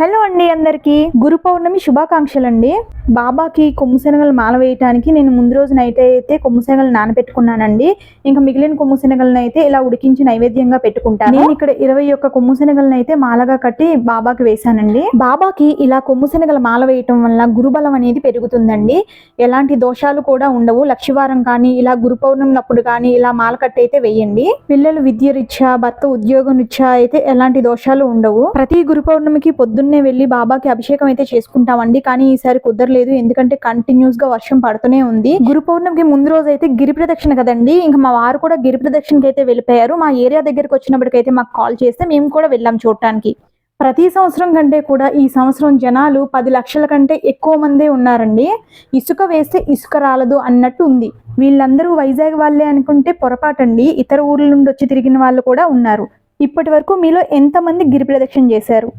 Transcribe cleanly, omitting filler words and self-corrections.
Hello అండి, అందరికీ గురు పౌర్ణమి శుభాకాంక్షలు అండి. బాబాకి కొమ్ము శనగలు మాల వేయటానికి నేను ముందు రోజు నైట్ అయితే కొమ్ము శనగలు నానబెట్టుకున్నానండి. ఇంకా మిగిలిన కొమ్ము శనగలను అయితే ఇలా ఉడికించి నైవేద్యంగా పెట్టుకుంటాను. నేను ఇక్కడ 21 కొమ్ము శనగలను అయితే మాలగా కట్టి బాబాకి వేశానండి. బాబాకి ఇలా కొమ్ము శనగల మాల వేయటం వల్ల గురుబలం అనేది పెరుగుతుందండి. ఎలాంటి దోషాలు కూడా ఉండవు. లక్షవారం కానీ ఇలా గురు పౌర్ణమి అప్పుడు కానీ ఇలా మాల కట్టి అయితే వేయండి. పిల్లలు విద్య రీత్యా, భర్త ఉద్యోగం రీత్యా అయితే ఎలాంటి దోషాలు ఉండవు. ప్రతి గురు పౌర్ణమికి పొద్దున్నే వెళ్ళి బాబాకి అభిషేకం అయితే చేసుకుంటామండి. కానీ ఈసారి కుదరలేదు, ఎందుకంటే కంటిన్యూస్ గా వర్షం పడుతూనే ఉంది. గురు పౌర్ణమికి ముందు రోజు అయితే గిరి ప్రదక్షిణ కదండి, ఇంకా మా వారు కూడా గిరి ప్రదక్షిణకి అయితే వెళ్ళిపోయారు. మా ఏరియా దగ్గరకు వచ్చినప్పటికైతే మాకు కాల్ చేస్తే మేము కూడా వెళ్ళాం చూడటానికి. ప్రతి సంవత్సరం కంటే కూడా ఈ సంవత్సరం జనాలు 10 లక్షల కంటే ఎక్కువ మందే ఉన్నారండి. ఇసుక వేస్తే ఇసుక రాలదు అన్నట్టు ఉంది. వీళ్ళందరూ వైజాగ్ వాళ్ళే అనుకుంటే పొరపాటండి. ఇతర ఊర్ల నుండి వచ్చి తిరిగిన వాళ్ళు కూడా ఉన్నారు. ఇప్పటి వరకు మీలో ఎంతమంది గిరి ప్రదక్షిణ చేశారు?